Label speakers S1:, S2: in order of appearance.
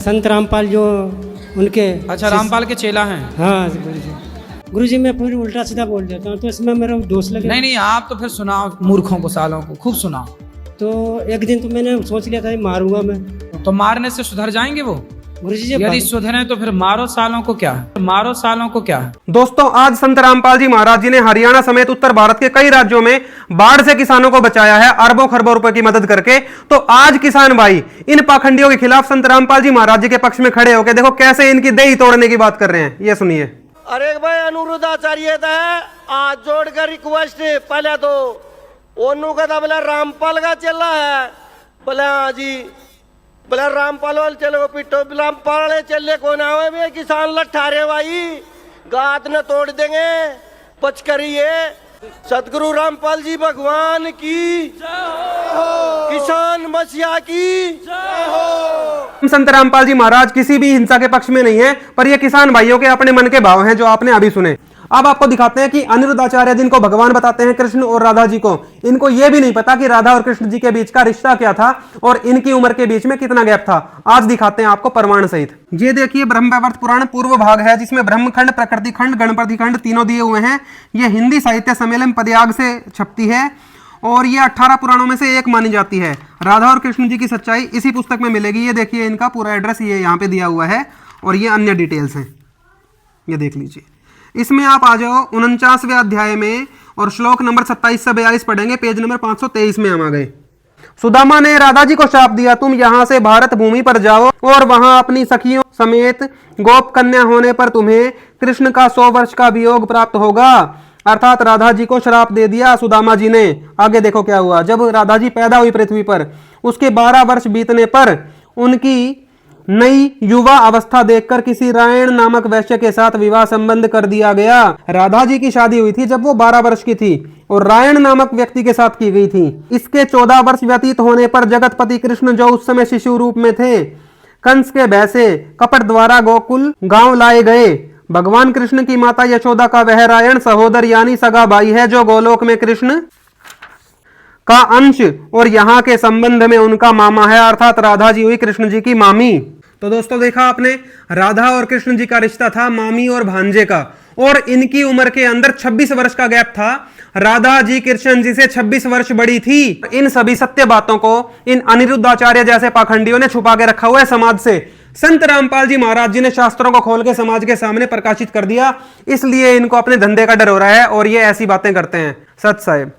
S1: संत रामपाल जो उनके
S2: अच्छा, रामपाल के चेला हैं।
S1: हाँ गुरु जी मैं फिर उल्टा सीधा बोल देता हूँ तो इसमें मेरा दोस्त लगे।
S2: नहीं आप तो फिर सुनाओ मूर्खों को, सालों को खूब सुनाओ।
S1: तो एक दिन तो मैंने सोच लिया था मारूंगा मैं।
S2: तो मारने से सुधर जाएंगे वो?
S1: गुरु जी
S2: यदि सुधरे तो फिर मारो सालों को क्या है, मारो सालों को क्या है।
S3: दोस्तों, आज संत रामपाल जी महाराज जी ने हरियाणा समेत उत्तर भारत के कई राज्यों में बाढ़ से किसानों को बचाया है अरबों खरबों रुपए की मदद करके। तो आज किसान भाई इन पाखंडियों के खिलाफ संत रामपाल जी महाराज जी के पक्ष में खड़े होकर देखो कैसे इनकी देही तोड़ने की बात कर रहे हैं। ये सुनिए।
S4: अरे भाई अनुरोध आचार्य आज जोड़कर रिक्वेस्ट पहले तो ओनू का था बोला रामपाल का चला है, बोला हाँ जी, बोला रामपाल वाले चलो पिटो, रामपाल वाले चले कौन आवे में किसान लठारे भाई गात न तोड़ देंगे, बच करिए। सतगुरु रामपाल जी भगवान की किसान मसीहा की।
S3: संत रामपाल जी महाराज किसी भी हिंसा के पक्ष में नहीं है, पर ये किसान भाइयों के अपने मन के भाव हैं जो आपने अभी सुने। अब आपको दिखाते हैं कि अनिरुद्धाचार्य जिनको भगवान बताते हैं कृष्ण और राधा जी को, इनको यह भी नहीं पता कि राधा और कृष्ण जी के बीच का रिश्ता क्या था और इनकी उम्र के बीच में कितना गैप था। आज दिखाते हैं आपको प्रमाण सहित। ये देखिए ब्रह्म वैवर्त पुराण पूर्व भाग है जिसमें ब्रह्मखंड, प्रकृति खंड, गणपति खंड तीनों दिए हुए हैं। ये हिंदी साहित्य सम्मेलन पदयाग से छपती है और ये 18 पुराणों में से एक मानी जाती है। राधा और कृष्ण जी की सच्चाई इसी पुस्तक में मिलेगी। ये देखिए इनका पूरा एड्रेस ये यहाँ पे दिया हुआ है और ये अन्य डिटेल्स हैं, ये देख लीजिए। इसमें आप आ जाओ 49वें अध्याय में और श्लोक नंबर 27 से 42 पढ़ेंगे, पेज नंबर 523 में हम आ गए। सुदामा ने राधा जी को शाप दिया, तुम यहाँ से भारत भूमि पर जाओ और वहां अपनी सखियों समेत गोप कन्या होने पर तुम्हें कृष्ण का 100 वर्ष का वियोग प्राप्त होगा। अर्थात राधा जी को श्राप दे दिया सुदामा जी ने। आगे देखो क्या हुआ। जब राधा जी पैदा हुई पृथ्वी पर, उसके 12 वर्ष बीतने पर उनकी नई युवा अवस्था देखकर किसी रायण नामक वैश्य के साथ विवाह संबंध कर दिया गया। राधा जी की शादी हुई थी जब वो 12 वर्ष की थी और रायण नामक व्यक्ति के साथ की गई थी। इसके 14 वर्ष व्यतीत होने पर जगतपति कृष्ण जो उस समय शिशु रूप में थे, कंस के भय से कपट द्वारा गोकुल गांव लाए गए। भगवान कृष्ण की माता यशोदा का वह रायण सहोदर यानी सगा भाई है जो गोलोक में कृष्ण का अंश और यहाँ के संबंध में उनका मामा है। अर्थात राधा जी हुई कृष्ण जी की मामी। तो दोस्तों देखा आपने, राधा और कृष्ण जी का रिश्ता था मामी और भांजे का और इनकी उम्र के अंदर 26 वर्ष का गैप था। राधा जी कृष्ण जी से 26 वर्ष बड़ी थी। इन सभी सत्य बातों को इन अनिरुद्धाचार्य जैसे पाखंडियों ने छुपा के रखा हुआ है समाज से। संत रामपाल जी महाराज जी ने शास्त्रों को खोल के समाज के सामने प्रकाशित कर दिया, इसलिए इनको अपने धंधे का डर हो रहा है और ये ऐसी बातें करते हैं। सत साहिब।